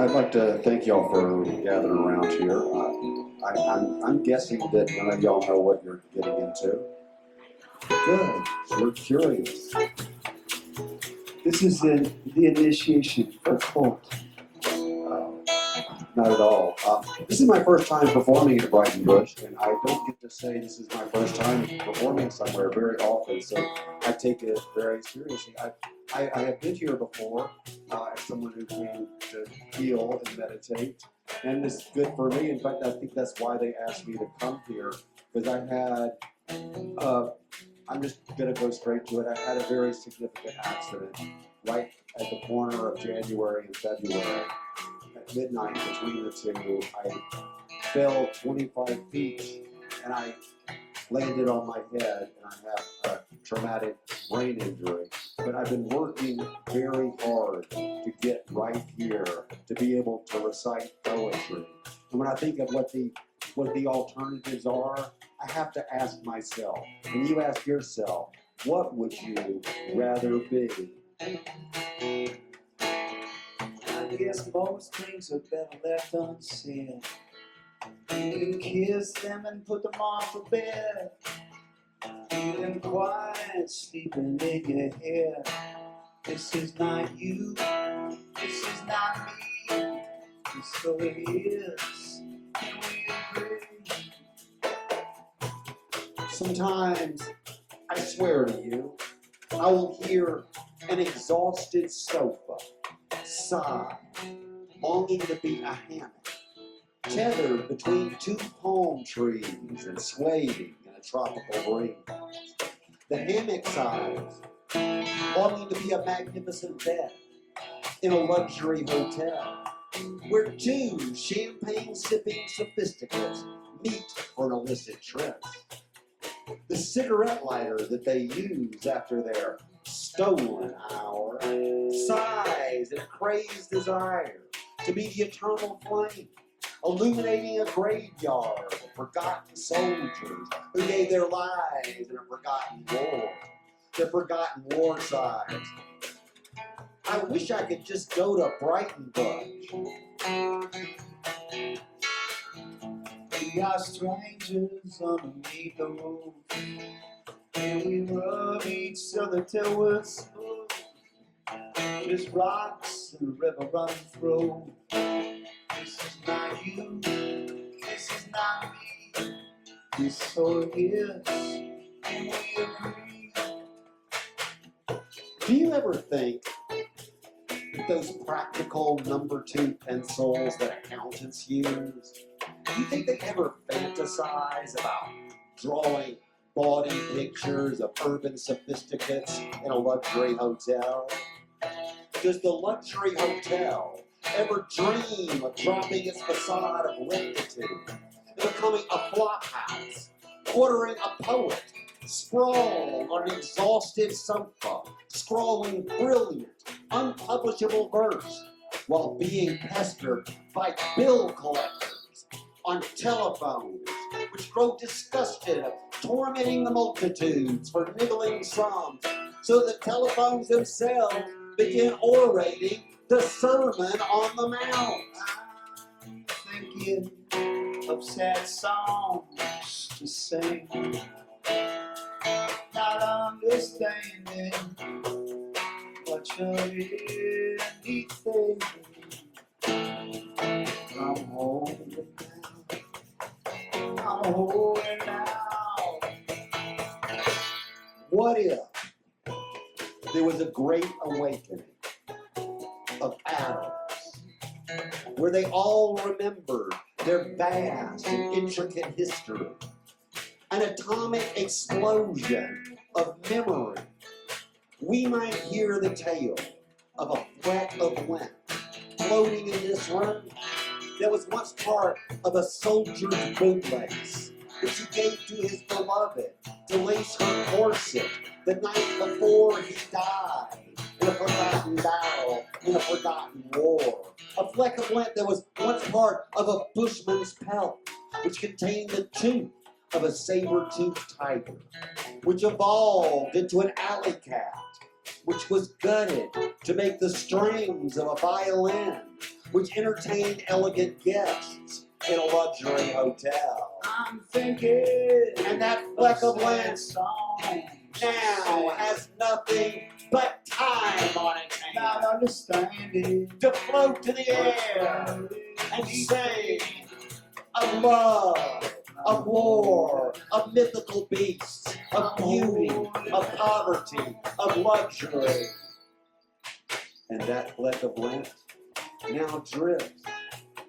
I'd like to thank y'all for gathering around here. I'm guessing that none of y'all know what you're getting into. Good, we're curious. This is the initiation for cult. Not at all. This is my first time performing at Brighton Bush, and I don't get to say this is my first time performing somewhere very often, so I take it very seriously. I have been here before as someone who came to heal and meditate, and it's good for me. In fact, I think that's why they asked me to come here, because I had, I'm just going to go straight to it. I had a very significant accident right at the corner of January and February. At midnight between the two, I fell 25 feet and I landed on my head, and I have a traumatic brain injury. But I've been working very hard to get right here to be able to recite poetry. And when I think of what the alternatives are, I have to ask myself, and you ask yourself, what would you rather be? I guess most things are better left unsaid. You can kiss them and put them off the bed. Feeling quiet, sleeping in your head. This is not you, this is not me. So it is, can we agree? Sometimes, I swear to you, I will hear an exhausted sofa sigh, longing to be a hammock, tethered between two palm trees and swaying in a tropical breeze. The hammock sighs, longing to be a magnificent bed in a luxury hotel, where two champagne-sipping sophisticates meet for an illicit trip. The cigarette lighter that they use after their stolen hour sighs in a crazed desire to be the eternal flame, illuminating a graveyard of forgotten soldiers who gave their lives in a forgotten war. The forgotten war sighs. I wish I could just go to Brighton Bush. We are strangers underneath the roof, and we rub each other till we're smooth. There's rocks and a river running through. This is not you, this is not me. This so is, can we agree? Do you ever think that those practical number 2 pencils that accountants use, do you think they ever fantasize about drawing bawdy pictures of urban sophisticates in a luxury hotel? Does the luxury hotel ever dream of dropping its facade of rectitude and becoming a flop house, ordering a poet sprawled on an exhausted sofa, scrawling brilliant, unpublishable verse while being pestered by bill collectors on telephones, which grow disgusted of tormenting the multitudes for niggling sums, so the telephones themselves begin orating the Sermon on the Mount? I'm thinking of sad songs to sing, not understanding what you're really thinking. I'm holding now, I'm holding now. What if there was a great awakening of atoms, where they all remembered their vast and intricate history, an atomic explosion of memory? We might hear the tale of a fleck of lint floating in this room that was once part of a soldier's bootlace, which he gave to his beloved to lace her corset the night before he died in a forgotten battle, in a forgotten war. A fleck of lint that was once part of a bushman's pelt, which contained the tooth of a saber-toothed tiger, which evolved into an alley cat, which was gutted to make the strings of a violin, which entertain elegant guests in a luxury hotel. I'm thinking, And that fleck of land song now has nothing but time on its not hands understanding to float to the air and sing of love, of war, of mythical beasts, of beauty, of poverty, of luxury. And that fleck of land now drifts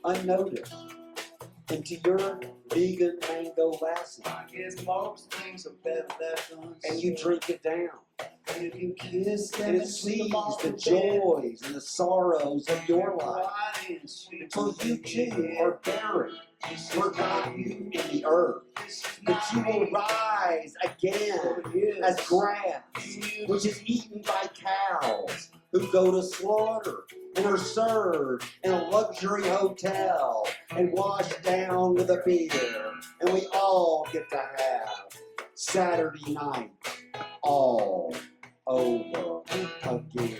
unnoticed into your vegan mango lassi, I guess most things are better left unsaid. and you drink it down. You can kiss them And it and sees off the bed. joys and the sorrows of your life Quiet and sweet until you too are buried, forgotten in the earth. But you will rise again as grass, which is eaten by cows who go to slaughter and are served in a luxury hotel and washed down with a beer. And we all get to have Saturday night all over again.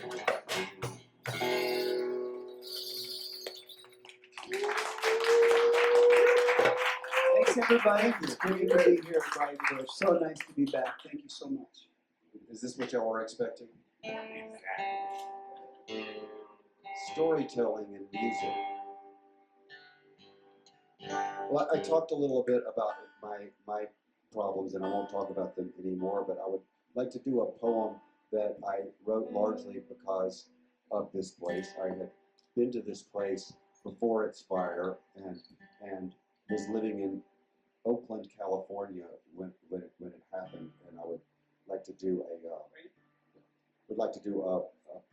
Thanks, everybody. It's great to be here, everybody. It's so nice to be back. Thank you so much. Is this what y'all were expecting? Storytelling and music. Well, I talked a little bit about my problems, and I won't talk about them anymore, but I would like to do a poem that I wrote largely because of this place. I had been to this place before its fire and was living in Oakland, California when it happened, and I would like to do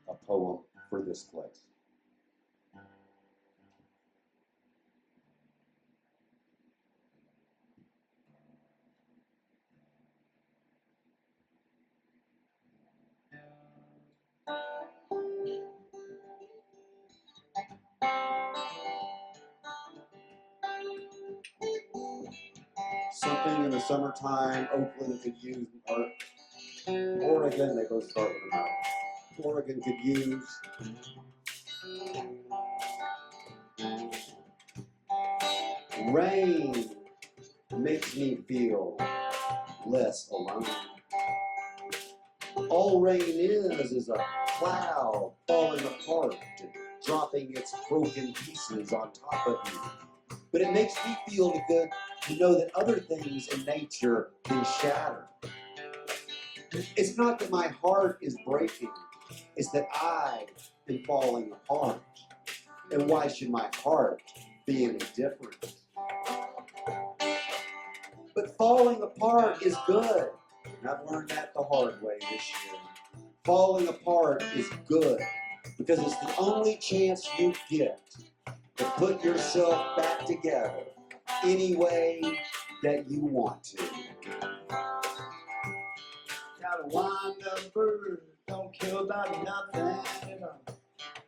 a poem for this place. Something in the summertime Oakland could use, or Oregon, they both start with an O. Oregon could use. Rain makes me feel less alone. All rain is a cloud falling apart and dropping its broken pieces on top of you. But it makes me feel good to know that other things in nature can shatter. It's not that my heart is breaking, it's that I am falling apart. And why should my heart be any different? But falling apart is good. And I've learned that the hard way this year. Falling apart is good because it's the only chance you get to put yourself back together any way that you want to. Got a wind-up bird, don't care about nothing.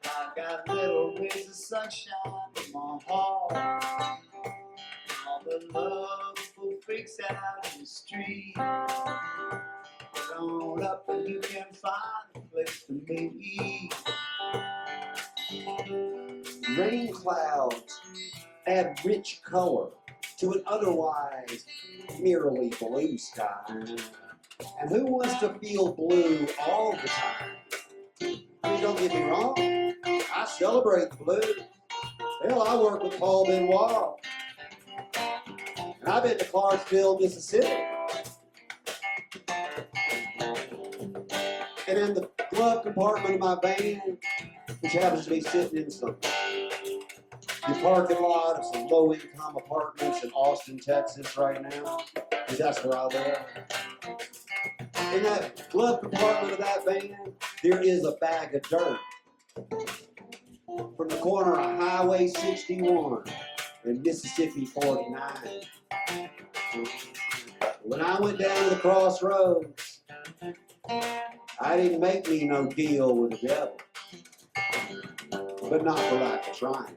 I got little rays of sunshine in my heart. All the loveful freaks out in the street. Get on up and you can find a place to meet. Rain clouds add rich color to an otherwise merely blue sky. And who wants to feel blue all the time? I mean, don't get me wrong, I celebrate the blue. Hell, I work with Paul Benoit. And I've been to Clarksville, Mississippi. And in the glove compartment of my van, which happens to be sitting in the parking lot of some low-income apartments in Austin, Texas right now, because that's where I live. In that glove compartment of that van, there is a bag of dirt from the corner of Highway 61 and Mississippi 49. When I went down to the crossroads, I didn't make me no deal with the devil, but not for lack of trying.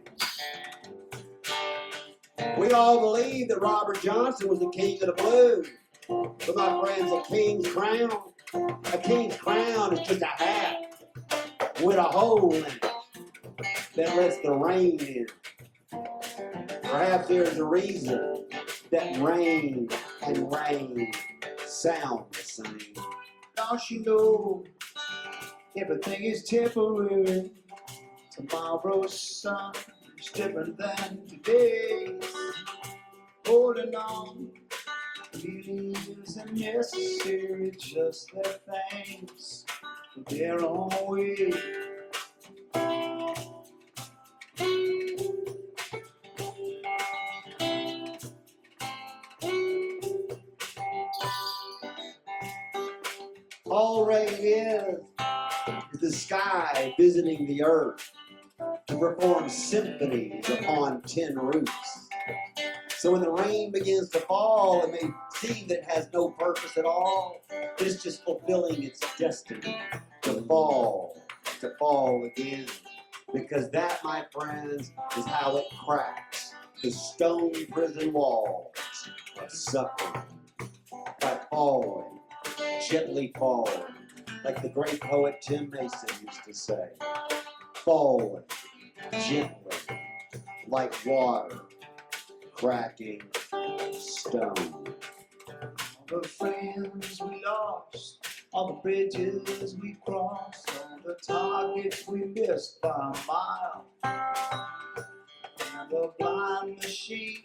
We all believe that Robert Johnson was the king of the blues, but my friends, a king's crown is just a hat with a hole in it. that lets the rain in. Perhaps there's a reason that rain and rain sound the same. Don't you know everything is temporary? Tomorrow's sun is different than today's. Holding on really isn't necessary, just let things go their own way. All rain is the sky visiting the earth to perform symphonies upon tin roofs. So when the rain begins to fall, it may seem that it has no purpose at all, but it's just fulfilling its destiny to fall again. Because that, my friends, is how it cracks the stone prison walls of suffering. By falling, gently falling, like the great poet Tim Mason used to say. Falling, gently, like water, cracking stone. All the friends we lost, all the bridges we crossed, all the targets we missed by a mile. And the blind machines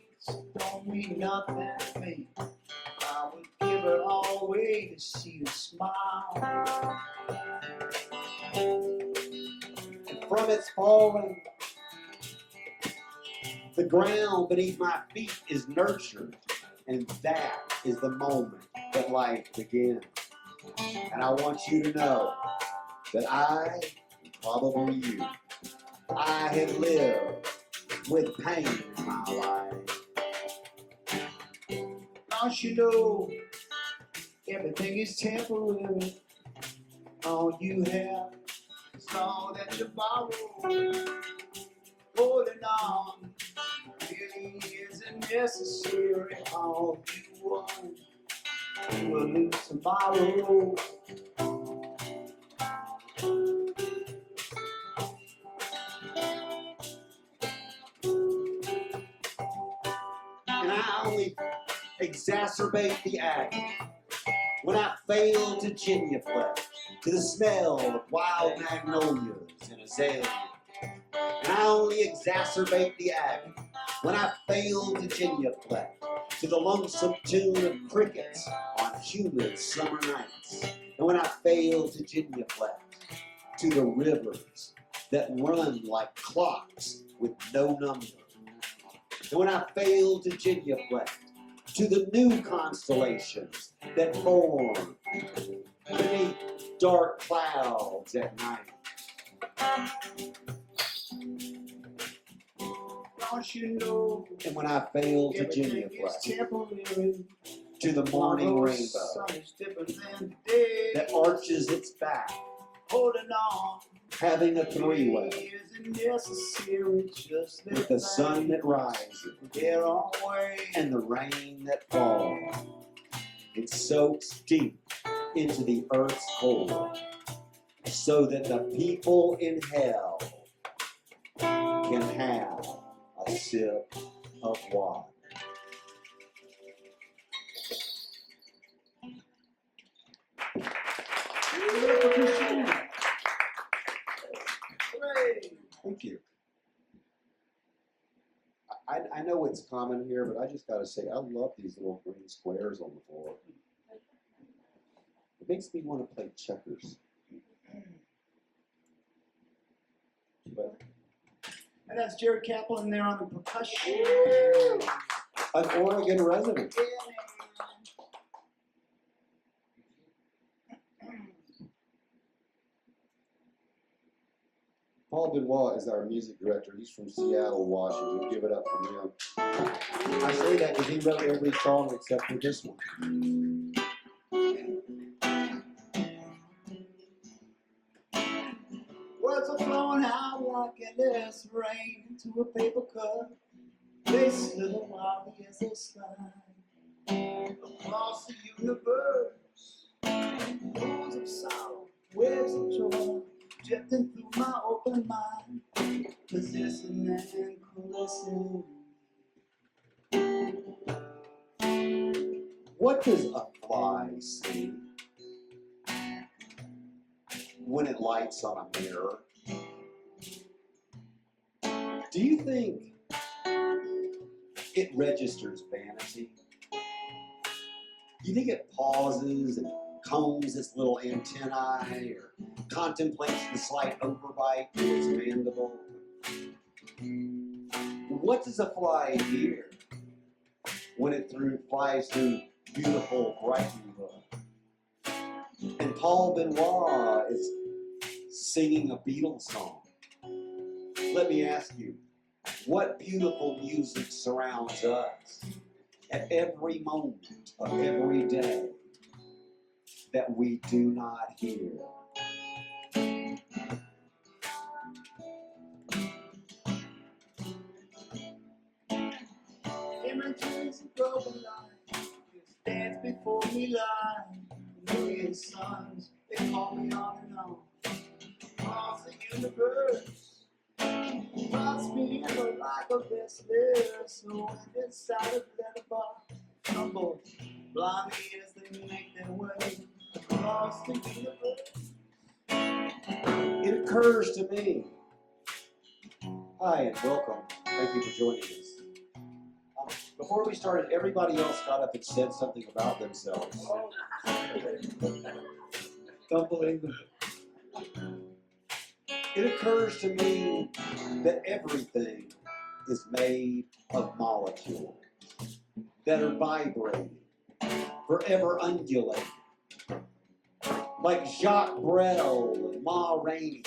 don't mean nothing to me. I would give it all away to see you smile. And from its falling, the ground beneath my feet is nurtured, and that is the moment that life begins. And I want you to know that I, and probably you, I have lived with pain in my life. Don't you know everything is temporary? All you have is all that you borrow. Holding on really isn't necessary. All you want, you will lose tomorrow. And I only exacerbate the act when I fail to genuflect to the smell of wild magnolias and azaleas. And I only exacerbate the act when I fail to genuflect to the lonesome tune of crickets on humid summer nights. And when I fail to genuflect to the rivers that run like clocks with no number. And when I fail to genuflect to the new constellations that form beneath dark clouds at night. Don't you know And when I fail to everything is genuflect temporary? to the morning Tomorrow's rainbow sun is different than today. that arches its back, Holding on having a three-way isn't necessary, just let with the sun that rises their own way. and the rain that falls. It soaks deep into the earth's core so that the people in hell can have a sip of water. Thank you. I know it's common here, but I just got to say, I love these little green squares on the floor. It makes me want to play checkers. But And that's Jerry Kaplan there on the percussion. an Oregon resident. Yeah, Paul Benoit is our music director. He's from Seattle, Washington. Give it up for him. I say that because he wrote every song except for this one. words are flowing out like endless rain into a paper cup. They slither wildly as they slide across the universe. Pools of sorrow, waves of joy, drifting through my open mind, possessing and caressing. What does a fly see when it lights on a mirror? Do you think it registers vanity? Do you think it pauses and combs its little antennae or contemplates the slight overbite to its mandible? What does a fly hear when it flies through beautiful Brightonwood? And Paul Benoit is singing a Beatles song. Let me ask you, what beautiful music surrounds us at every moment of every day that we do not hear? Images of broken light, dance before me lie. Million suns, they call me on and on. Across the universe, cross me in the light of this live. So inside of that bar, tumble blindly as they make their way across the universe. It occurs to me. Hi and welcome. Thank you for joining us. Before we started, everybody else got up and said something about themselves. Don't believe it. It occurs to me that everything is made of molecules that are vibrating, forever undulating. Like Jacques Brel and Ma Rainey,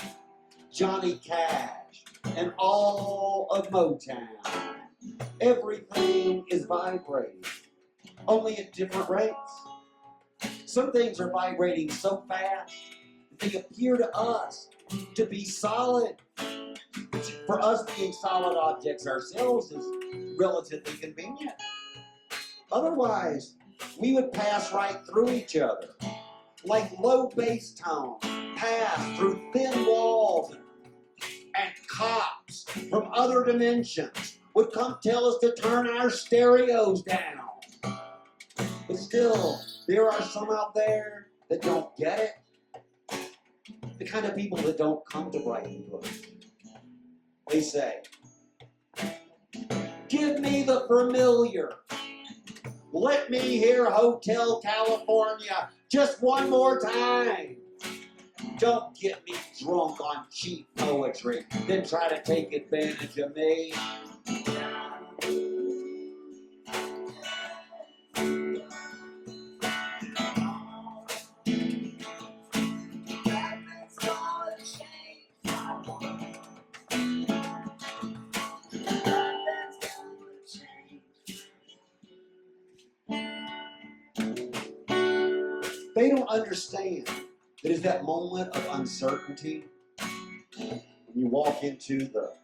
Johnny Cash, and all of Motown. Everything is vibrating, only at different rates. Some things are vibrating so fast that they appear to us to be solid. For us, being solid objects ourselves is relatively convenient. Otherwise, we would pass right through each other, like low bass tones pass through thin walls, and cops from other dimensions would come tell us to turn our stereos down. But still, there are some out there that don't get it. The kind of people that don't come to Brighton Bush. They say, give me the familiar. Let me hear Hotel California just one more time. Don't get me drunk on cheap poetry, then try to take advantage of me. They don't understand that it's that moment of uncertainty when you walk into the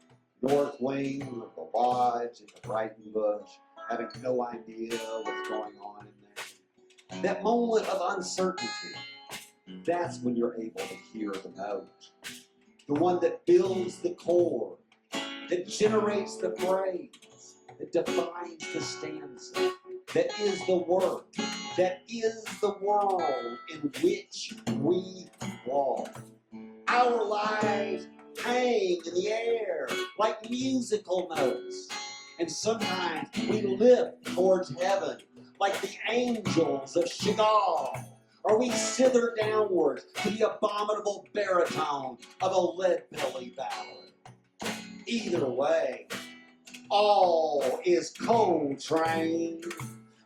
north wing of the lodge in the Brighton Bush, having no idea what's going on in there. That moment of uncertainty, that's when you're able to hear the note. The one that builds the chord, that generates the phrase, that defines the stanza, that is the work, that is the world in which we walk. Our lives hang in the air like musical notes, and sometimes we lift towards heaven like the angels of Chagall, or we sither downwards to the abominable baritone of a lead-belly ballad. Either way, all is Coltrane.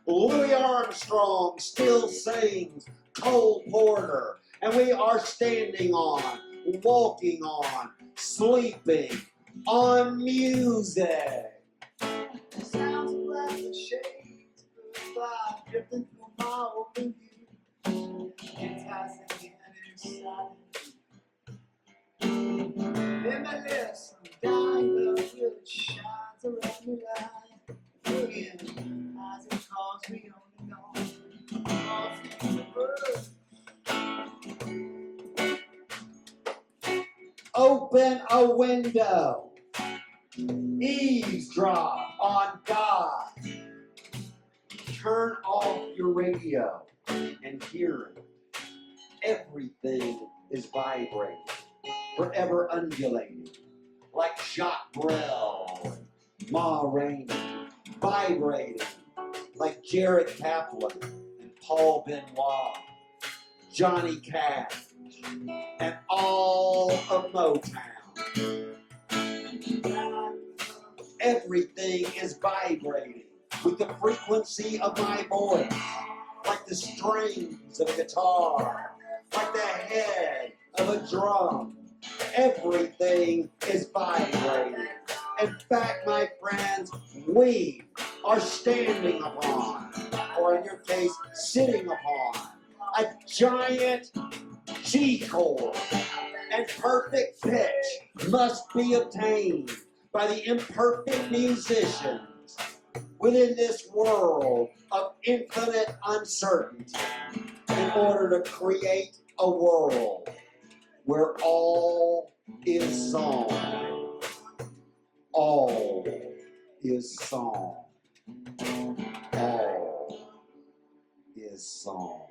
Louis Armstrong still sings Cole Porter, and we are standing on, walking on, sleeping on music. The sounds of laughter, shades of fly drifting through my open view, enticing and exciting. In my lips, I'm dying love that shines around me like a million eyes that calls me on and on. Across the universe. a window. Eavesdrop on God. Turn off your radio and hear it. Everything is vibrating, forever undulating, like Jacques Brel, Ma Rainey, vibrating, like Jared Kaplan and Paul Benoit, Johnny Cash, and all of Motown. Everything is vibrating with the frequency of my voice, like the strings of a guitar, like the head of a drum. Everything is vibrating. In fact, my friends, we are standing upon, or in your case, sitting upon, a giant G chord, and perfect pitch must be obtained by the imperfect musicians within this world of infinite uncertainty in order to create a world where all is song. All is song. All is song.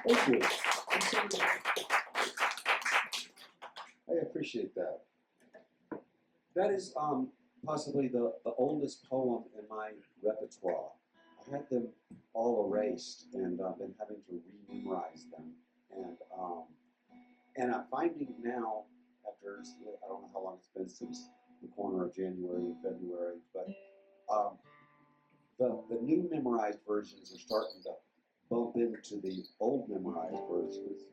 Thank you. I appreciate that. That is possibly the oldest poem in my repertoire. I had them all erased and been having to re-memorize them. And I'm finding now, after, I don't know how long it's been since the corner of January and February, but the new memorized versions are starting to bump into the old memorized versions.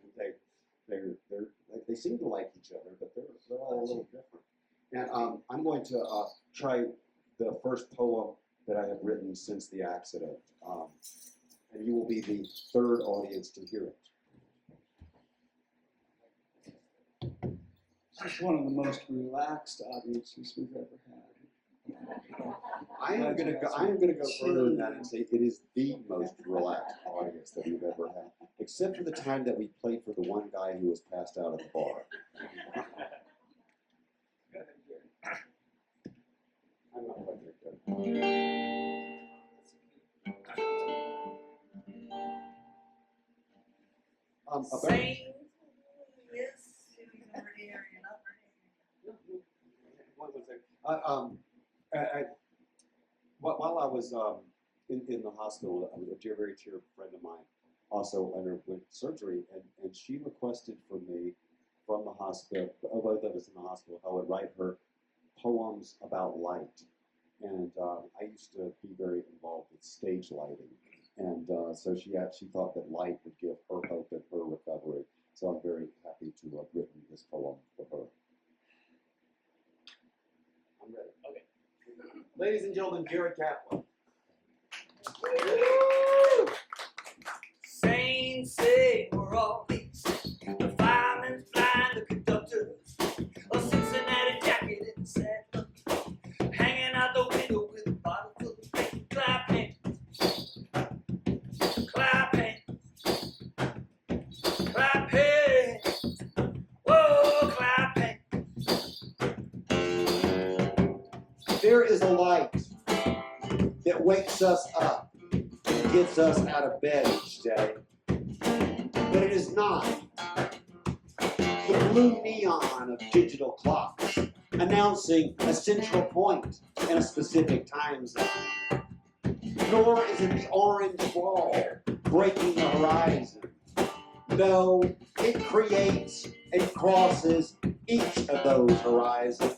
They seem to like each other, but they're all a little different. And I'm going to try the first poem that I have written since the accident, and you will be the third audience to hear it. This is one of the most relaxed audiences we've ever had. I am going to go further than that and say it is the most relaxed audience that we've ever had, except for the time that we played for the one guy who was passed out at the bar. I'm not quite that good. While I was in the hospital, a very dear friend of mine also underwent surgery, and she requested for me from the hospital, both of us in the hospital, I would write her poems about light. And I used to be very involved with stage lighting. And so she thought that light would give her hope in her recovery. So I'm very happy to have written this poem for her. I'm ready. Okay. Ladies and gentlemen, Jared Kaplan. Saints say we're all these. The fireman's blind, the conductors. A Cincinnati jacket in the saddle. Hanging out the window with a bottle full of paint. Clap hands. Clap hands. Clap hands. Whoa, clap hands. There is a light that wakes us up and gets us out of bed each day. But it is not the blue neon of digital clocks announcing a central point in a specific time zone. Nor is it the orange wall breaking the horizon. No, it creates and crosses each of those horizons.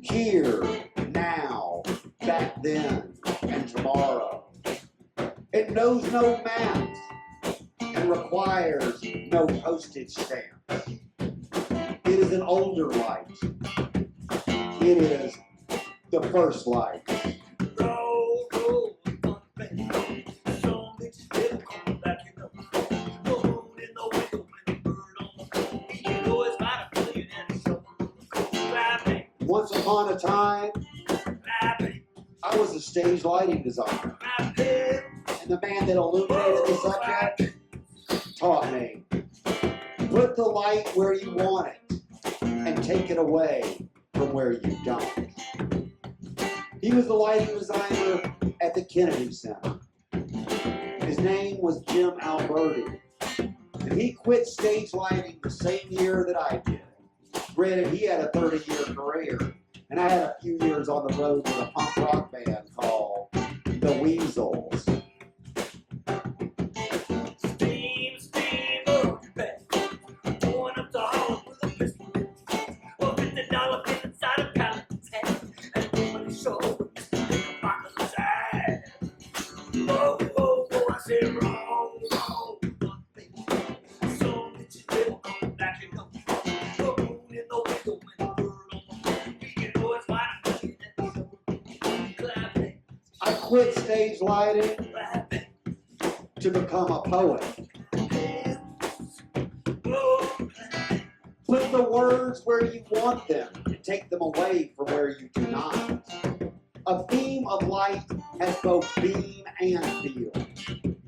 Here, now, back then, and tomorrow. It knows no maps and requires no postage stamps. It is an older light. It is the first light. Roll, roll, fun band. Some bitches never come back, you know. The moon in the window and the bird on the floor. You know it's not a million and a shovel on the floor. Clap hands. Once upon a time, Clap hands. I was a stage lighting designer. Clap hands. and the man that illuminated the subject taught me, put the light where you want it and take it away from where you don't. He was the lighting designer at the Kennedy Center. His name was Jim Alberti, and he quit stage lighting the same year that I did. Granted, he had a 30-year career, and I had a few years on the road with a punk rock band called The Weasels. Steam, steam, oh, you bet. Going up to Holland with a pistol. Well, $50 bill inside a pallet's head. And nobody showed a box of side. Whoa, whoa, whoa, I said wrong, wrong. One thing. Some bitches never come back, you know. The moon in the window and the bird on the phone. You know it's fine, I'm looking at the show. Clapping, I quit stage lighting clapping. to become a poet. Put the words where you want them and take them away from where you do not. A beam of light has both beam and field.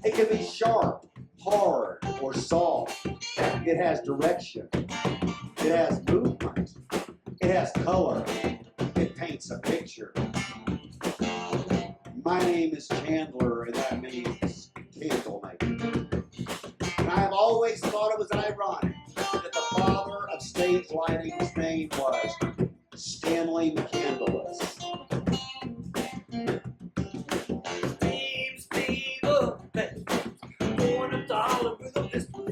It can be sharp, hard, or soft. It has direction. It has movement. It has color. It paints a picture. My name is Chandler, and that means candle maker. And I have always thought it was ironic that the father of stage lighting's name was Stanley McCandless. Steam, steam, oh, hey. Going up to Holland with a pistol.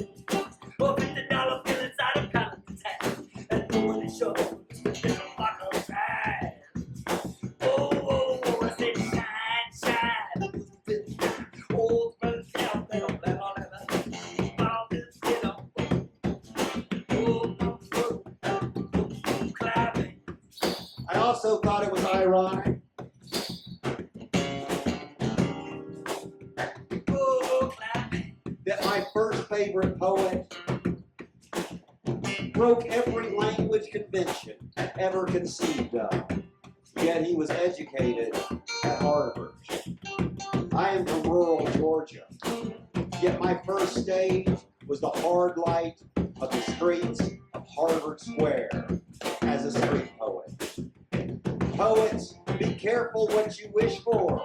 Well, $50 bill inside a pallet's hat. And nobody showed in a box of side. Oh, oh, oh, I said shine, shine. Old brother down, blah, blah, blah, blah. All this, you know. Oh, oh, oh, clapping. I also thought it was ironic Oh, clapping. that my first favorite poet broke every language convention ever conceived of, yet he was educated at Harvard. I am from rural Georgia, yet my first stage was the hard light of the streets of Harvard Square as a street poet. Poets, be careful what you wish for.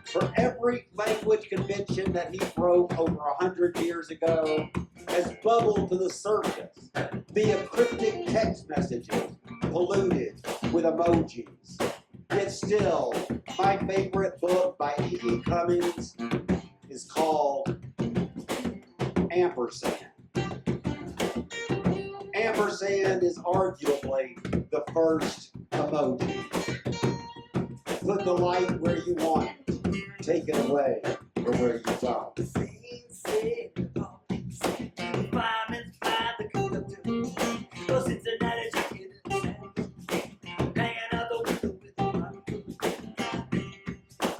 For every language convention that he broke over 100 years ago has bubbled to the surface via cryptic text messages polluted with emojis. Yet still, my favorite book by E.E. Cummings is called Ampersand. Ampersand is arguably the first emoji. Put the light where you want it. Take it away from where you don't.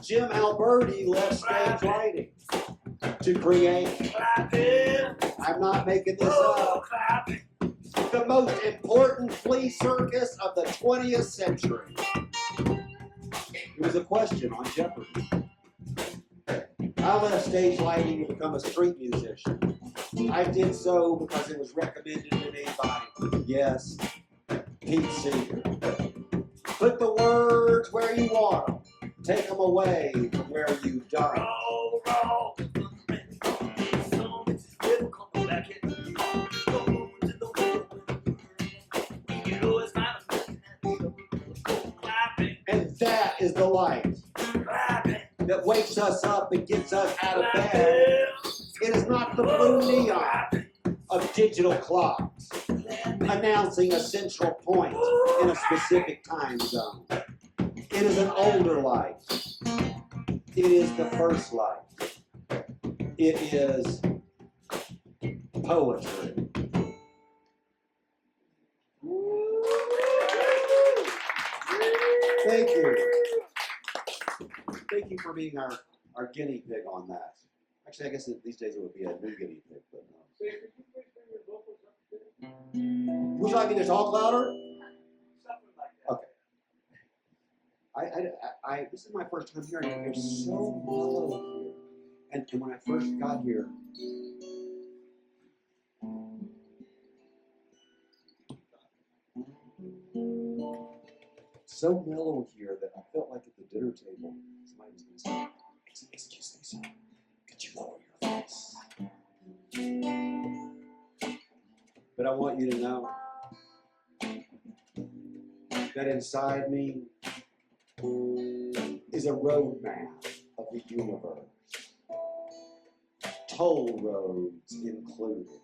Jim Alberti left stage lighting to create, I'm not making this up, the most important flea circus of the 20th century. It was a question on Jeopardy. I left stage lighting to become a street musician. I did so because it was recommended to me by, yes, Pete Seeger. Put the words where you want them. Take them away from where you don't. And that is the light that wakes us up and gets us out of bed. It is not the blue neon of digital clocks announcing a central point in a specific time zone. It is an older light. It is the first light. It is poetry. Thank you. Thank you for being our guinea pig on that. Actually, I guess these days it would be a new guinea pig, but no. Would you like me to talk louder? Okay. This is my first time hearing you. You're so mellow here. And when I first got here, so mellow here that I felt like at the dinner table, somebody was going to say, "Excuse me, sir, could you lower your voice?" But I want you to know that inside me is a roadmap of the universe, toll roads included.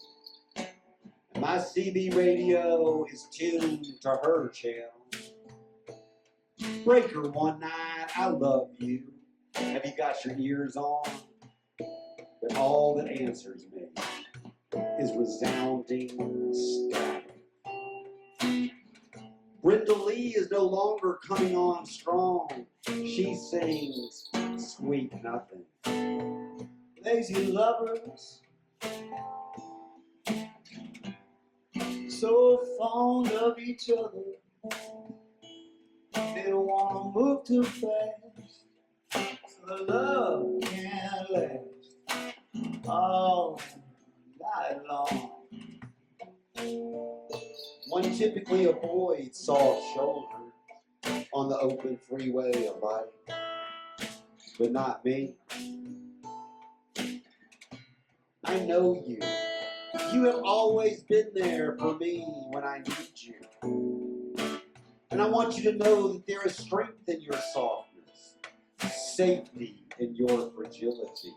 And my CB radio is tuned to her channel. Breaker 19, I love you. Have you got your ears on? But all that answers me is resounding static. Brenda Lee is no longer coming on strong. She sings sweet nothing. Lazy lovers, so fond of each other, they don't want to move too fast, so the love can't last all night long. One typically avoids soft shoulders on the open freeway of life, but not me. I know you. You have always been there for me when I need you. And I want you to know that there is strength in your softness, safety in your fragility.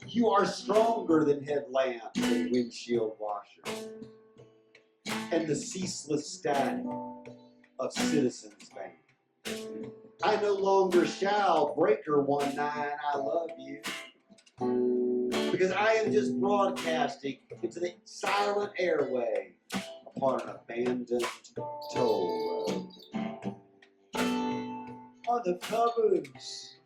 You are stronger than headlamps and windshield washers, and the ceaseless static of Citizens Bank. I no longer shall Breaker 19, I love you, because I am just broadcasting into the silent airway upon an abandoned toll road. On the covers,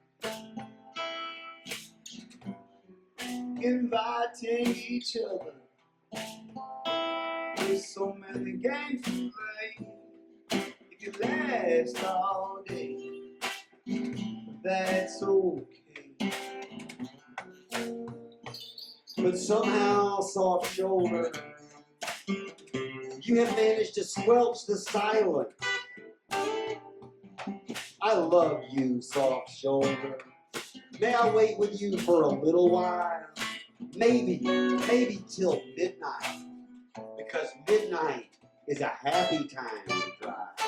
inviting each other. There's so many games to play. It can last all day. That's okay. But somehow, soft shoulder, you have managed to squelch the silence. I love you, soft shoulder. May I wait with you for a little while? Maybe till midnight. Because midnight is a happy time to drive.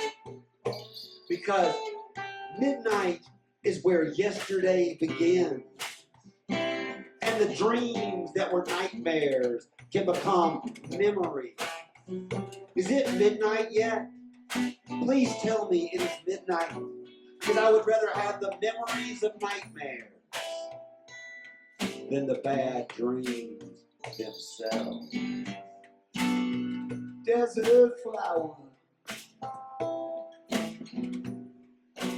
Because midnight is where yesterday begins. And the dreams that were nightmares can become memories. Is it midnight yet? Please tell me it is midnight. Because I would rather have the memories of nightmares than the bad dreams themselves. Desert flower,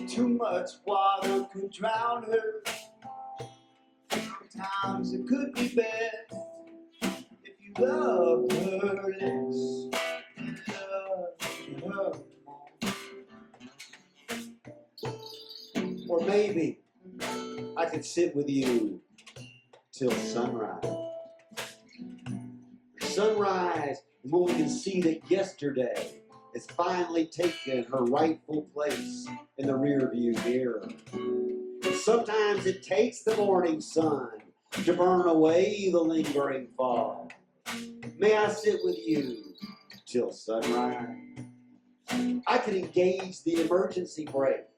too much water could drown her. Sometimes it could be best if you loved her less and loved her more. Or maybe I could sit with you till sunrise. Sunrise, when we can see that yesterday has finally taken her rightful place in the rearview mirror. And sometimes it takes the morning sun to burn away the lingering fog. May I sit with you till sunrise? I could engage the emergency brake,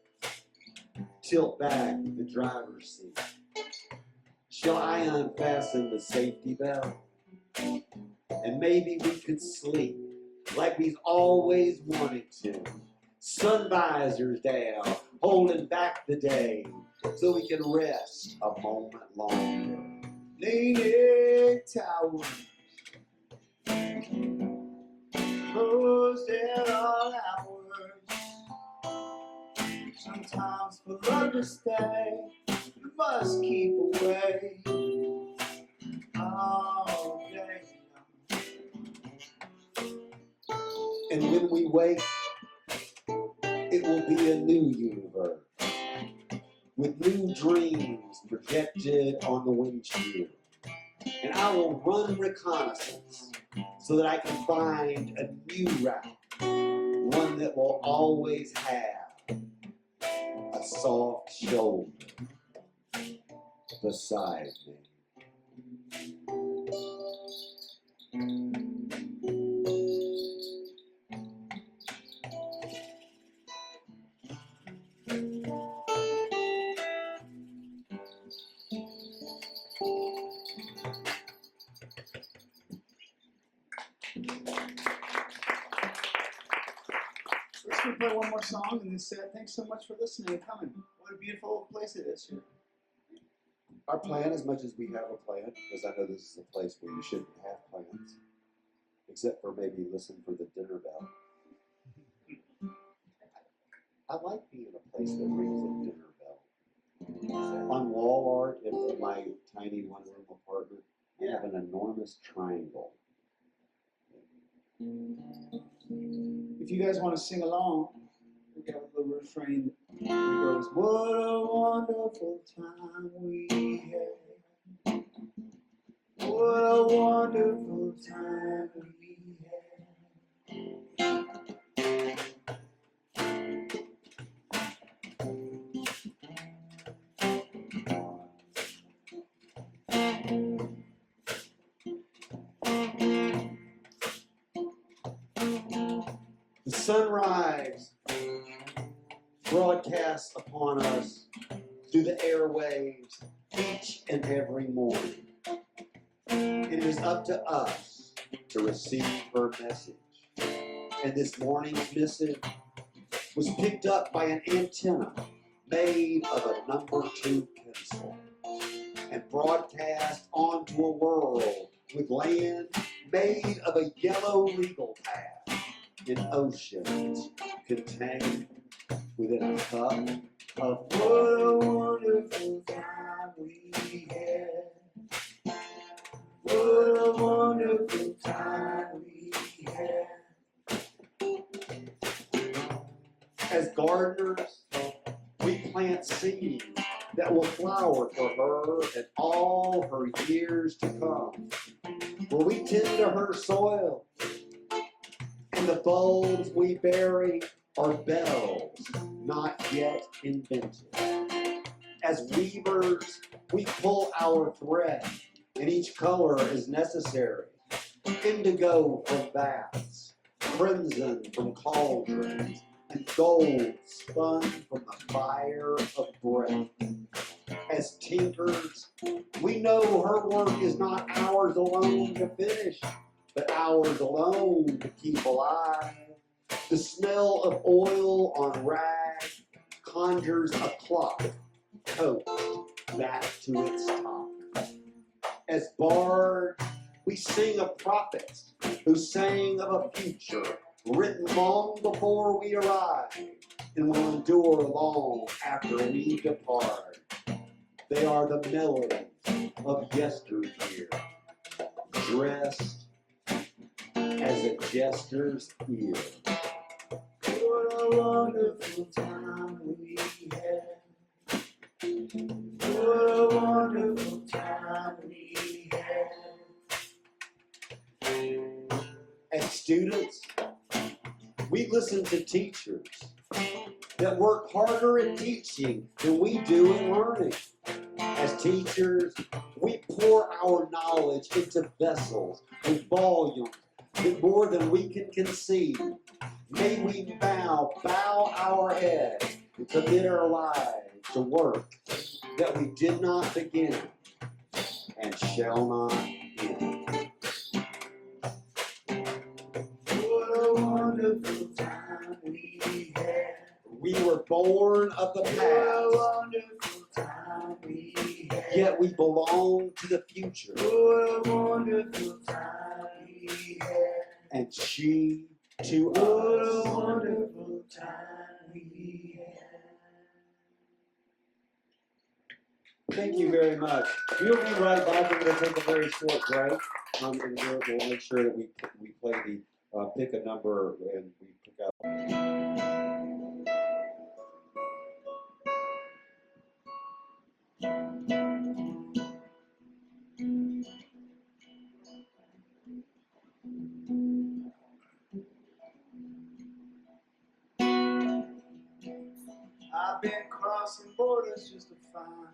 tilt back the driver's seat. Shall I unfasten the safety belt? And maybe we could sleep like we've always wanted to. Sun visors down, holding back the day, so we can rest a moment longer. Leaning towers, closed at all hours. Sometimes for love to stay, you must keep away all day. And when we wake, it will be a new universe. with new dreams projected on the windshield. And I will run reconnaissance so that I can find a new route, one that will always have a soft shoulder beside me. Let's go play one more song and then say thanks so much for listening and coming. What a beautiful place it is here. Our plan, as much as we have a plan, because I know this is a place where you shouldn't have plans, except for maybe listen for the dinner bell. I like being in a place that rings a dinner bell. On wall art in my tiny one-room apartment, I have an enormous triangle. If you guys want to sing along, we got a little refrain that goes, what a wonderful time we had. What a wonderful time we had. The sunrise broadcasts upon us through the airwaves each and every morning. It is up to us to receive her message. And this morning's missive was picked up by an antenna made of a number 2 pencil and broadcast onto a world with land made of a yellow legal pad in oceans contained within a cup of what a wonderful time we had. What a wonderful time we had. As gardeners, we plant seeds that will flower for her and all her years to come. Where we tend to her soil, and the bulbs we bury are bells not yet invented. As weavers, we pull our thread, and each color is necessary. Indigo from baths, crimson from cauldrons, and gold spun from the fire of breath. As tinkers, we know her work is not ours alone to finish, but ours alone to keep alive. The smell of oil on rag conjures a clock coaxed back to its top. As bards, we sing of prophets who sang of a future written long before we arrive and will endure long after we depart. They are the melodies of yesteryear, dressed as a jester's ear. What a wonderful time we had. What a wonderful time we had. As students, we listen to teachers that work harder at teaching than we do in learning. As teachers, we pour our knowledge into vessels with volumes that more than we can conceive. May we bow our heads and commit our lives to work that we did not begin and shall not end. What a wonderful time we had. We were born of the past. What a wonderful time we had. Yet we belong to the future. What a wonderful time we had. And she to us. What a wonderful time we had. Thank you very much. We'll be right back. We're going to take a very short break. And we'll make sure that we play the pick a number and we pick out. crossing borders just to find.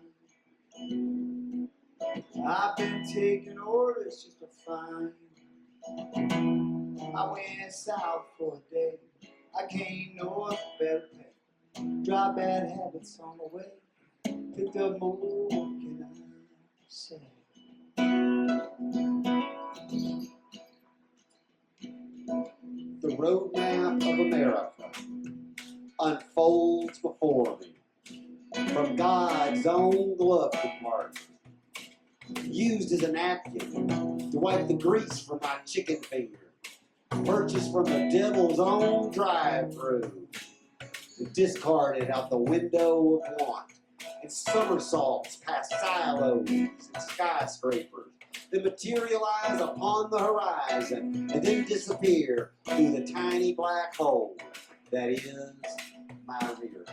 I've been taking orders just to find. I went south for a day. I came north for better pay. Dropped bad habits on the way. Picked up more, what can I say? The roadmap of America unfolds before me from God's own glove compartment, used as a napkin to wipe the grease from my chicken finger, purchased from the devil's own drive-through, and discarded out the window of want, and somersaults past silos and skyscrapers that materialize upon the horizon and then disappear through the tiny black hole that is my rear.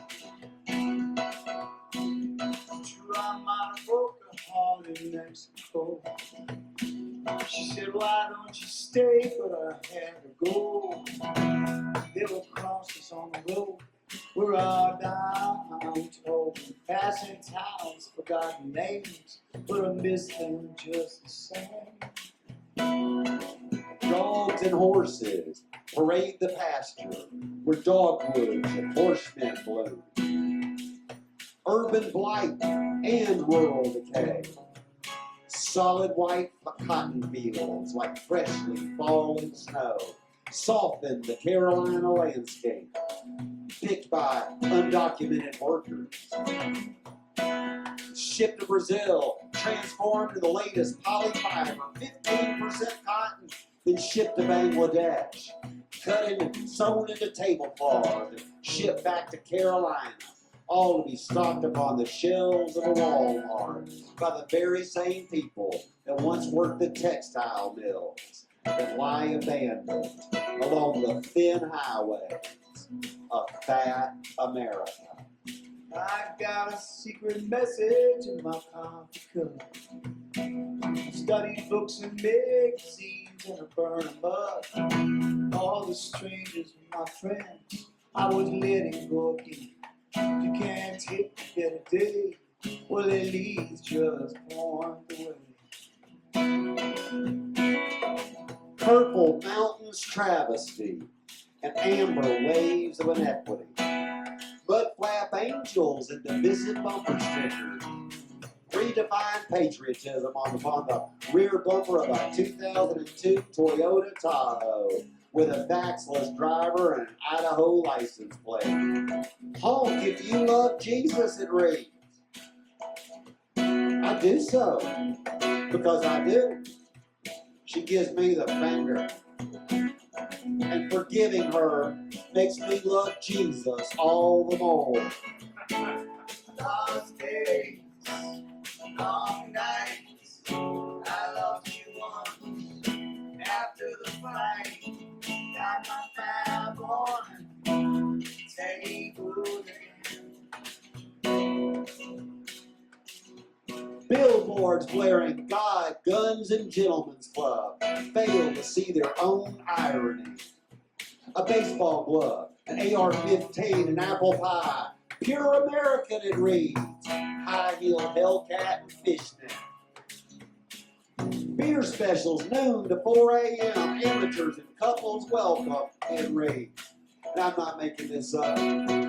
True, I might have broke her heart in Mexico. She said, why don't you stay? But I had to go. There were crosses on the road. We're all down told, passing towns, forgotten names, but I miss them just the same. Dogs and horses parade the pasture where dogwoods and horsemen bloom. Urban blight and rural decay. Solid white cotton fields like freshly fallen snow soften the Carolina landscape, picked by undocumented workers. Shipped to Brazil, transformed to the latest polyfiber, 15% cotton, then shipped to Bangladesh, cut and sewn into tablecloth, and shipped back to Carolina, all to be stocked upon the shelves of a Walmart by the very same people that once worked the textile mills that lie abandoned along the thin highways of fat America. I got a secret message in my coffee cup. Studied books and magazines and I burn them up. All the strangers were my friends. I was letting go again. You can't take a better day. Well, at least just point the way. Purple mountains travesty and amber waves of inequity. Mud flap angels and divisive bumper stickers. Redefined patriotism upon the rear bumper of a 2002 Toyota Tahoe with a faxless driver and an Idaho license plate. Honk if you love Jesus, it reads. I do so, because I do. She gives me the finger. And forgiving her makes me love Jesus all the more. Lost days, long nights, I loved you once. After the fight, got my 5 on table again. Billboards blaring God, Guns, and Gentlemen's Club fail to see their own irony. A baseball glove, an AR-15, an apple pie, pure American it reads, high-heeled Hellcat and fishnet. Beer specials noon to 4 a.m., amateurs and couples welcome it reads. And I'm not making this up.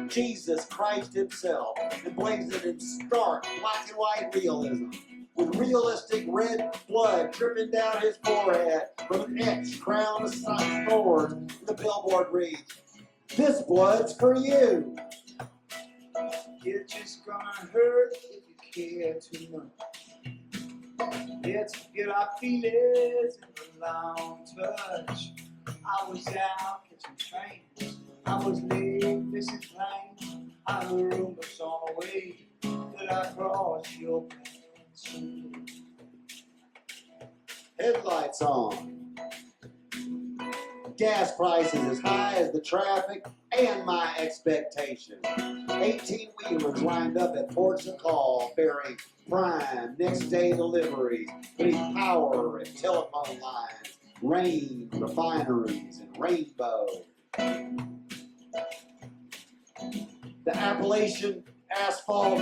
Jesus Christ himself emblazoned in stark black and white realism, with realistic red blood dripping down his forehead from an etched crown of thorns. The billboard reads, "This blood's for you." It's just gonna hurt if you care too much. Let's forget our feelings in the long touch. I was out catching trains. I was late missing planes. I heard rumors on the way that I crossed your path soon. Headlights on. Gas prices as high as the traffic and my expectation. 18-wheelers lined up at ports of call, bearing prime, next-day deliveries, beneath power and telephone lines, rain, refineries, and rainbow. The Appalachian asphalt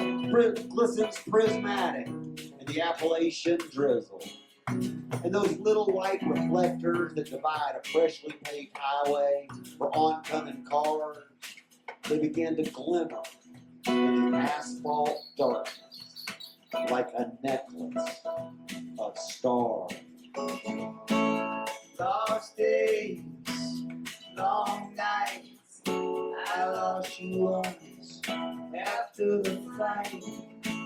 glistens prismatic in the Appalachian drizzle. And those little white reflectors that divide a freshly paved highway for oncoming cars, they begin to glimmer in the asphalt darkness like a necklace of stars. Lost days, long nights, I lost you once. After the fight,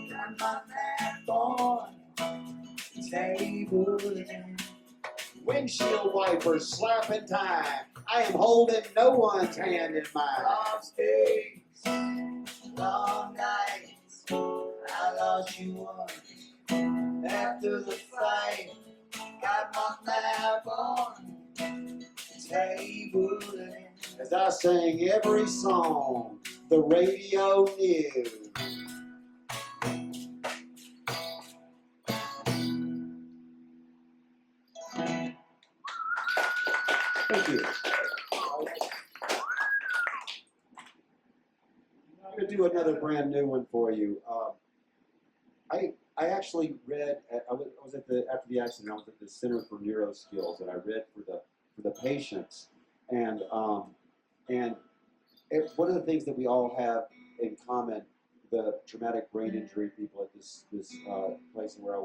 got my map on the table. Windshield wipers slapping time. I am holding no one's hand in mine. Lost days, long nights, I lost you once. After the fight, got my map on the table. As I sang every song the radio knew. Thank you. I'm going to do another brand new one for you. I actually read. I was at the after the accident. I was at the Center for Neuro Skills, and I read for the patients, and one of the things that we all have in common, the traumatic brain injury people at this place where I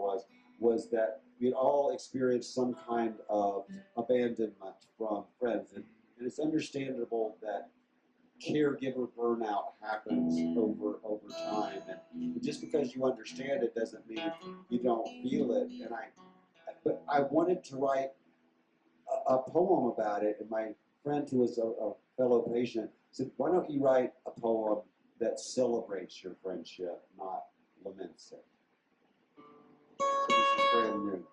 was that we had all experienced some kind of abandonment from friends, and it's understandable that caregiver burnout happens over time, and just because you understand it doesn't mean you don't feel it. But I wanted to write a poem about it, and my friend who was a fellow patient said, "Why don't you write a poem that celebrates your friendship, not laments it?" So this is brand new.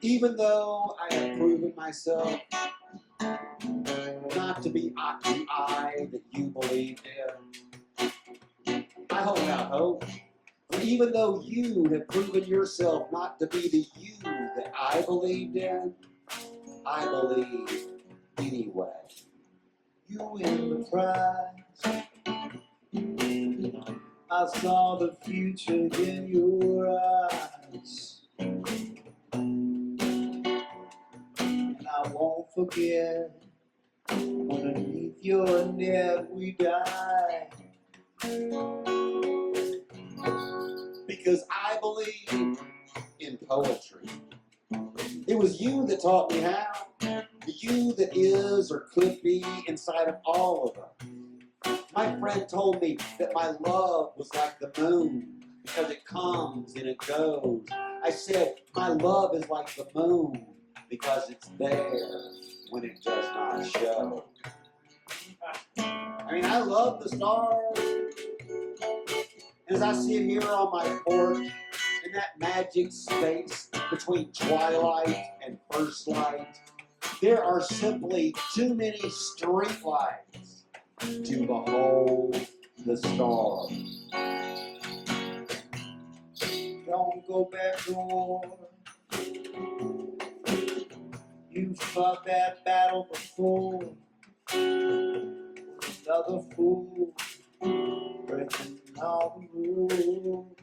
Even though I have proven myself not to be the I that you believed in, I hold out hope. For even though you have proven yourself not to be the you that I believed in, I believe anyway. You win the prize. I saw the future in your eyes, and I won't forget. Underneath your net we die. Because I believe in poetry. It was you that taught me how. The you that is or could be inside of all of us. My friend told me that my love was like the moon because it comes and it goes. I said, my love is like the moon because it's there when it does not show. I mean, I love the stars. As I sit here on my porch in that magic space between twilight and first light, there are simply too many street lights to behold the stars. Don't go back to war. You fought that battle before. Another fool breaking all the rules.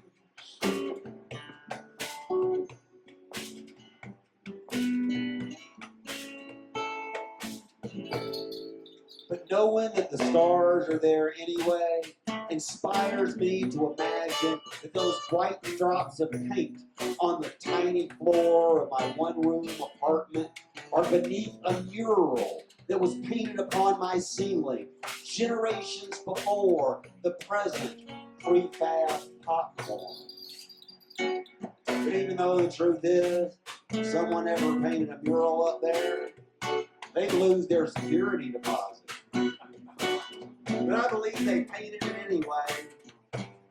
But knowing that the stars are there anyway inspires me to imagine that those white drops of paint on the tiny floor of my one-room apartment are beneath a mural that was painted upon my ceiling generations before the present prefab popcorn. But even though the truth is, if someone ever painted a mural up there, they'd lose their security deposit. But I believe they painted it anyway.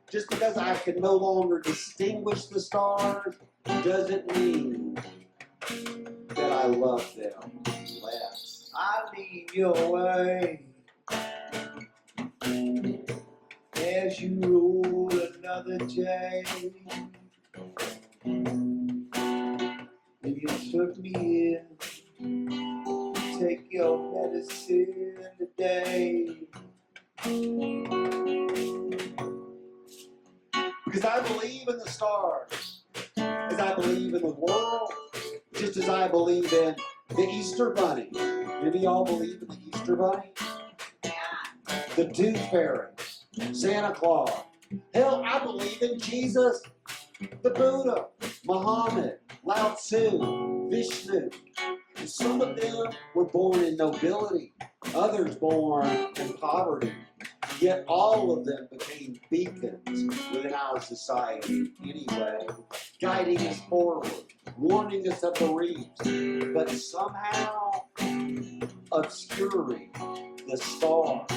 Just because I can no longer distinguish the stars doesn't mean that I love them less. I leave your way as you roll another day. took me in. Take your medicine today. Because I believe in the stars, as I believe in the world, just as I believe in the Easter Bunny. Maybe y'all believe in the Easter Bunny? The Tooth Fairy, Santa Claus. Hell, I believe in Jesus, the Buddha, Muhammad, Lao Tzu, Vishnu. And some of them were born in nobility, others born in poverty. Yet all of them became beacons within our society anyway, guiding us forward, warning us of the reefs, but somehow obscuring the stars.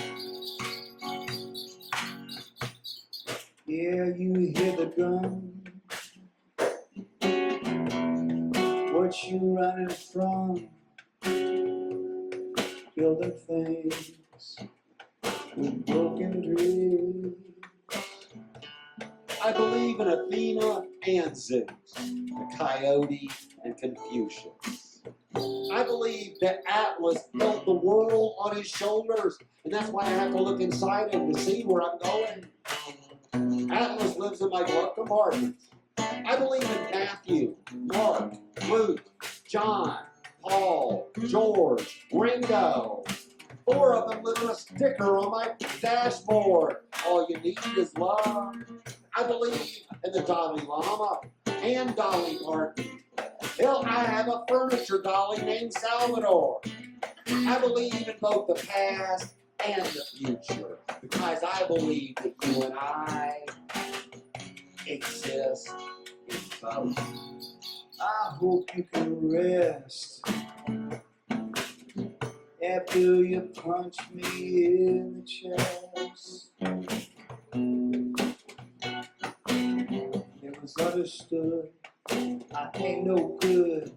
Yeah, you hear the gun. What you running from? Building things with broken dreams. I believe in Athena and Zeus, the Coyote and Confucius. I believe that Atlas held the world on his shoulders, and that's why I have to look inside him to see where I'm going. Atlas lives in my glove compartment. I believe in Matthew, Mark, Luke, John, Paul, George, Ringo. 4 of them live in a sticker on my dashboard. All you need is love. I believe in the Dalai Lama and Dolly Parton. Hell, I have a furniture dolly named Salvador. I believe in both the past and the future because I believe that you and I exist in both. I hope you can rest after you punch me in the chest. It was understood I ain't no good.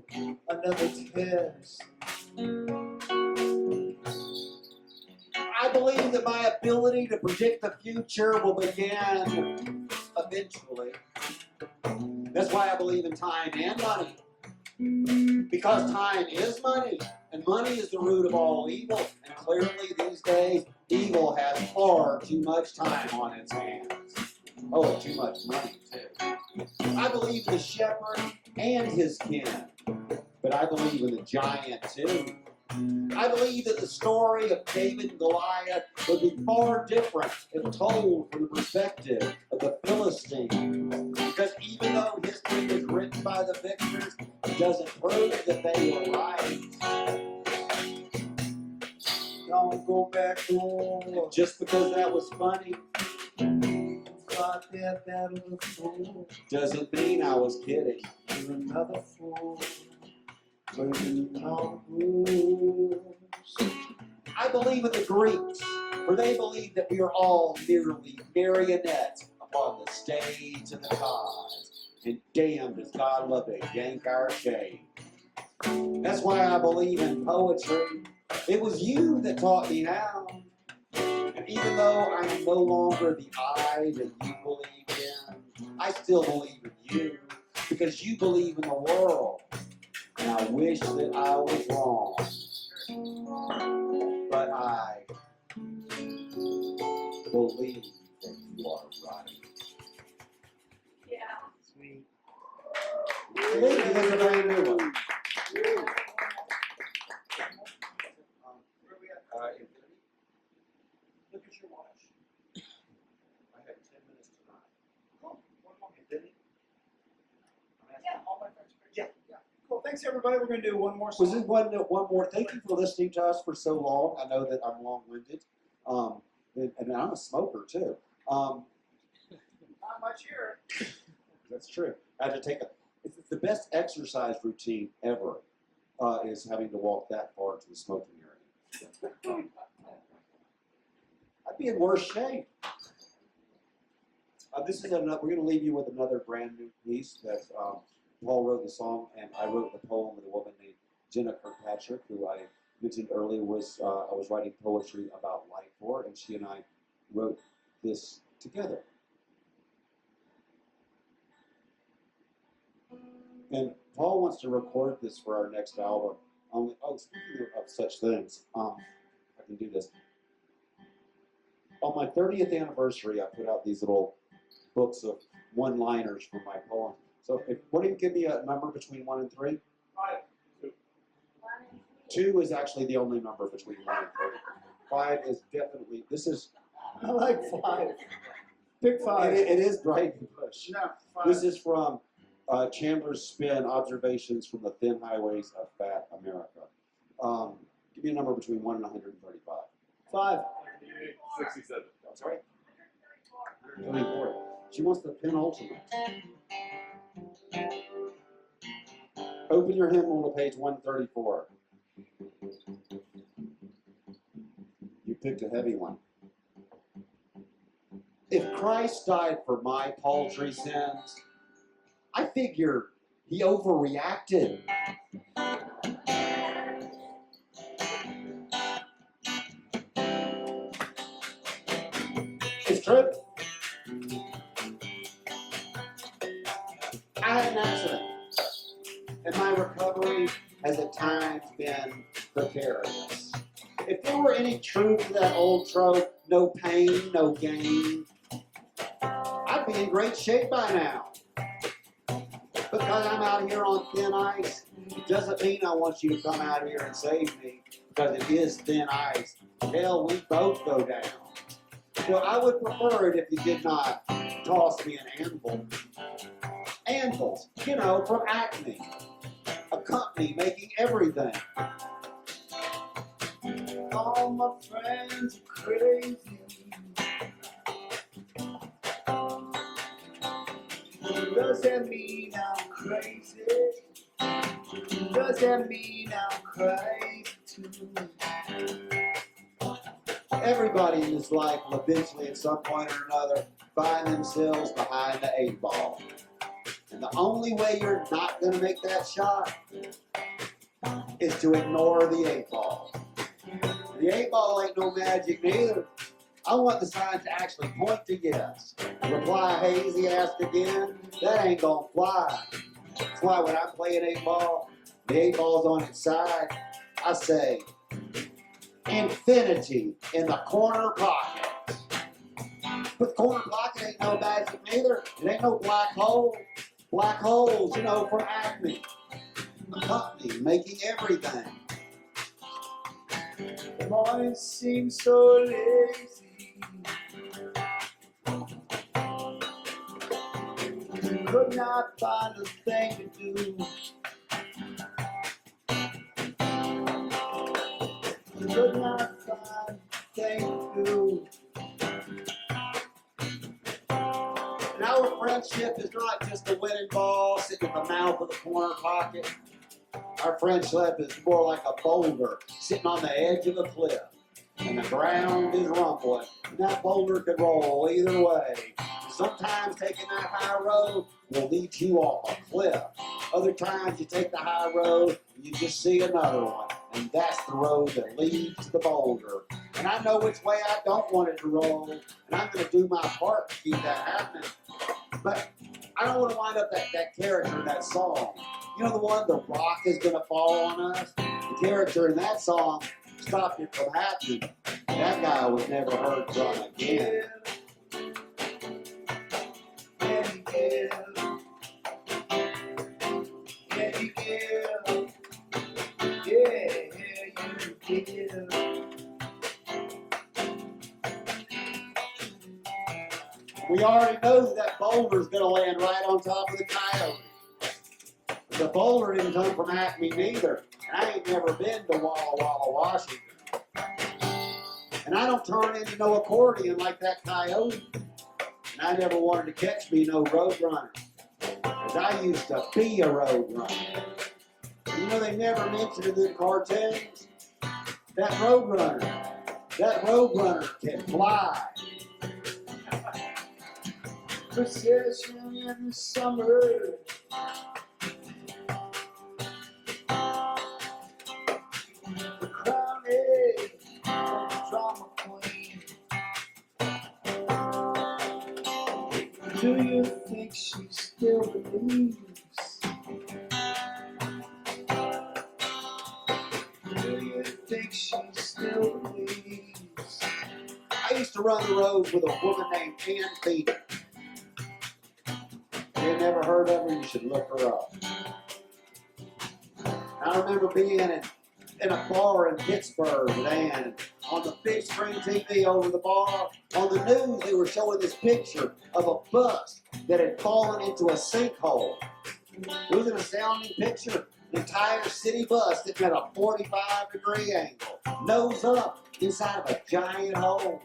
Another test. I believe that my ability to predict the future will begin eventually. That's why I believe in time and money. Because time is money, and money is the root of all evil. And clearly these days, evil has far too much time on its hands. Oh, too much money, too. I believe in the shepherd and his kin, but I believe in the giant, too. I believe that the story of David and Goliath would be far different if told from the perspective of the Philistines. Because even though history is written by the victors, it doesn't prove that they were right. Don't go back home. Just because that was funny, thought that was a fool, doesn't mean I was kidding. You're another fool. Breaking all the rules. I believe in the Greeks, for they believe that we are all merely marionettes upon the stage of the gods. And damn, does God love to yank our chain. That's why I believe in poetry. It was you that taught me how. And even though I am no longer the I that you believe in, I still believe in you because you believe in the world. And I wish that I was wrong, but I believe that you are right. Yeah. Sweet. Thank you. That's a brand new one. Infinity. Look at your watch. I have 10 minutes tonight. Cool. One more Infinity. Yeah. All my friends. Yeah. Cool. Thanks, everybody. We're going to do one more Was song. it one more? Thank you for listening to us for so long. I know that I'm long-winded, and I'm a smoker too. Not much here. That's true. I had to take it's the best exercise routine ever. Is having to walk that far to the smoking area. I'd be in worse shape. This is another. We're going to leave you with another brand new piece that Paul wrote the song, and I wrote the poem with a woman named Jenna Kirkpatrick, who I mentioned earlier was I was writing poetry about life for, and she and I wrote this together. And Paul wants to record this for our next album. Speaking of such things, I can do this. On my 30th anniversary, I put out these little books of one-liners from my poems. So, what do you give me a number between 1 and 3? 5. 2 is actually the only number between 1 and 3. 5 is definitely. This is. I like 5. Pick 5. It is Brighton Bush. No, 5. This is from Chandler's Spin: Observations from the Thin Highways of Fat America. Give me a number between 1 and 135. 5. 67. I'm sorry? 134. She wants the penultimate. Open your hymnal to page 134. You picked a heavy one. If Christ died for my paltry sins, I figure he overreacted. It's true. I had an accident, and my recovery has at times been precarious. If there were any truth to that old trope, no pain, no gain, I'd be in great shape by now. Because I'm out here on thin ice, it doesn't mean I want you to come out here and save me, because it is thin ice. Hell, we both go down. So I would prefer it if you did not toss me an anvil. Anvils, you know, from Acme, a company making everything. All my friends are crazy. Does that mean I'm crazy? Does that mean I'm crazy too? Everybody in this life will eventually, at some point or another, find themselves behind the 8 ball. And the only way you're not going to make that shot is to ignore the 8 ball. The 8 ball ain't no magic neither. I want the sign to actually point to yes. Reply hazy, ask again, that ain't gonna fly. That's why when I'm playing 8 ball, the 8 ball's on its side, I say, infinity in the corner pocket. But the corner pocket ain't no magic neither. It ain't no black hole. Black holes, you know, from Acme. A company making everything. The morning seems so lazy. Could not find a thing to do. Could not find a thing to do. And our friendship is not just a winning ball sitting at the mouth of the corner pocket. Our friendship is more like a boulder sitting on the edge of a cliff. And the ground is rumbling. And that boulder could roll either way. Sometimes taking that high road will lead you off a cliff. Other times you take the high road and you just see another one. And that's the road that leads to the boulder. And I know which way I don't want it to roll. And I'm going to do my part to keep that happening. But I don't want to wind up that character in that song. You know the one, the rock is going to fall on us? The character in that song stopped it from happening. That guy was never heard from again. We already know that boulder's going to land right on top of the coyote. The boulder didn't come from Acme neither. And I ain't never been to Walla Walla, Washington. And I don't turn into no accordion like that coyote. And I never wanted to catch me no road runner. Because I used to be a road runner. And you know they never mentioned in the cartoons? That road runner can fly. Procession in the summer. The crown is of the drama queen. Do you think she still believes to run the roads with a woman named Ann Phoenix. If you never heard of her, you should look her up. I remember being in a bar in Pittsburgh with Ann. On the big screen TV over the bar, on the news, they were showing this picture of a bus that had fallen into a sinkhole. It was an astounding picture. An entire city bus sitting at a 45-degree angle, nose up, inside of a giant hole.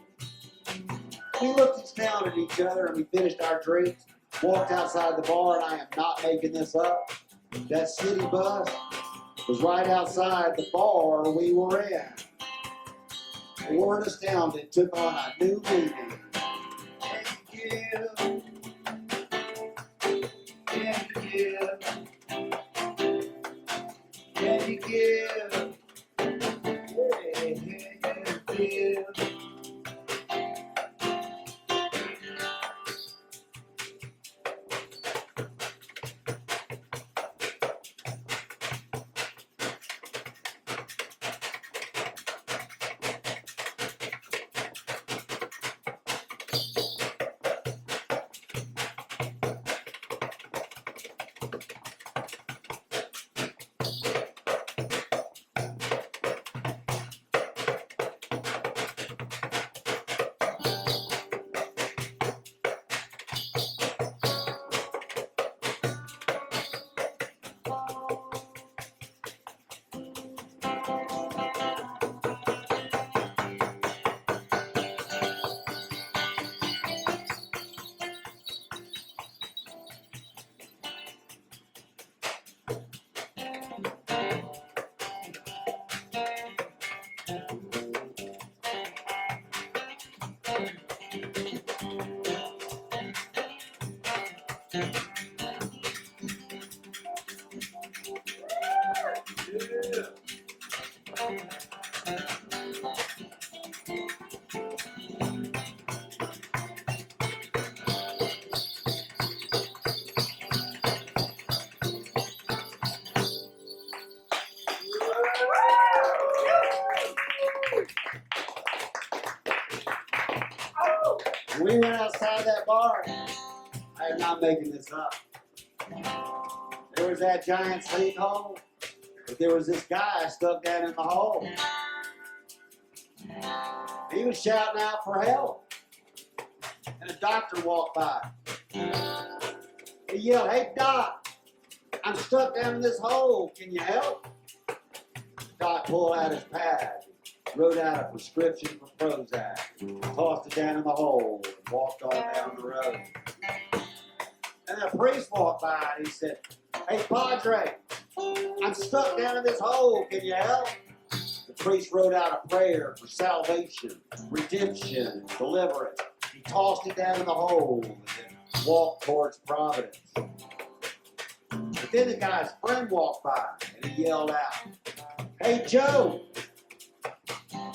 We looked astounded at each other and we finished our drinks, walked outside the bar, and I am not making this up. That city bus was right outside the bar we were in. The word astounded took on a new meaning. Can you give? We went outside that bar. I am not making this up. There was that giant sinkhole, but there was this guy stuck down in the hole. He was shouting out for help. And a doctor walked by. He yelled, "Hey, Doc, I'm stuck down in this hole. Can you help?" Doc pulled out his pad, wrote out a prescription for Prozac, tossed it down in the hole, and walked on down the road. And a priest walked by and he said, "Hey, Padre, I'm stuck down in this hole. Can you help?" The priest wrote out a prayer for salvation, redemption, deliverance. He tossed it down in the hole and then walked towards Providence. But then the guy's friend walked by and he yelled out, "Hey, Joe,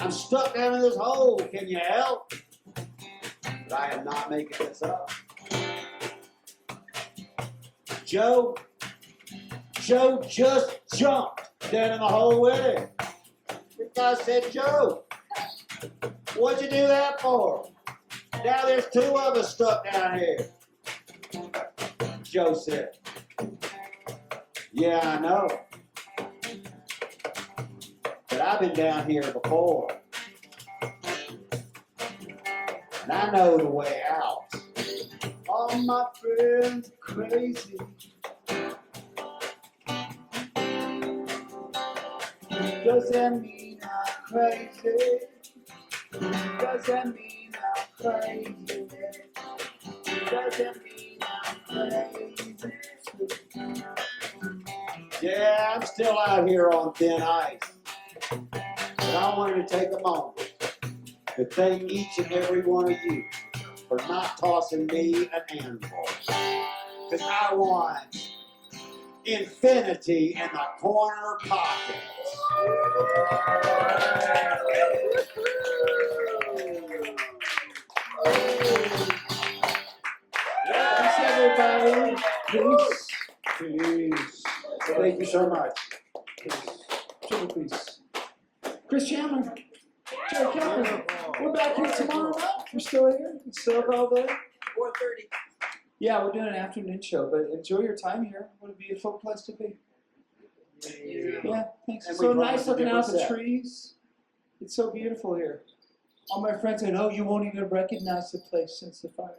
I'm stuck down in this hole. Can you help?" But I am not making this up. Joe just jumped down in the hole with him. The guy said, "Joe, what'd you do that for? Now there's two of us stuck down here." Joe said, "Yeah, I know. But I've been down here before. And I know the way out. All my friends are crazy. Does that mean I'm crazy? Does that mean I'm crazy? Does that mean I'm crazy? Yeah, I'm still out here on thin ice. But I wanted to take a moment to thank each and every one of you for not tossing me an anvil. Because I want infinity in the corner pocket. Thanks, everybody. Peace. Peace. Thank you so much. Peace. Sugar, peace. Chris Chandler, Jerry Kelly, we're back here tomorrow night. You're still here? You still up all day? 4:30. Yeah, we're doing an afternoon show, but enjoy your time here. What a beautiful place to be. Yeah, thanks. And It's so we nice promised a looking out different the set. trees. It's so beautiful here. All my friends said, "Oh, you won't even recognize the place since the fire."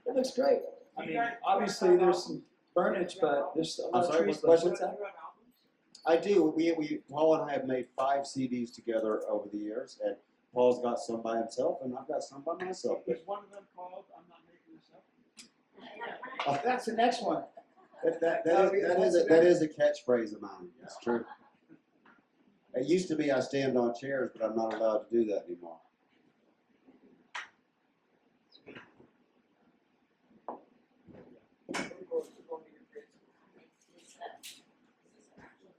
It looks great. I mean, obviously there's some burnage, but there's a lot of trees. what's What's that? that? I do. Paul and I have made 5 CDs together over the years, and Paul's got some by himself, and I've got some by myself. Is one of them called I'm Not Making This Up? That's the next one. That is a catchphrase of mine. It's true. It used to be I stand on chairs, but I'm not allowed to do that anymore.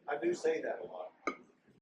I do say that a lot.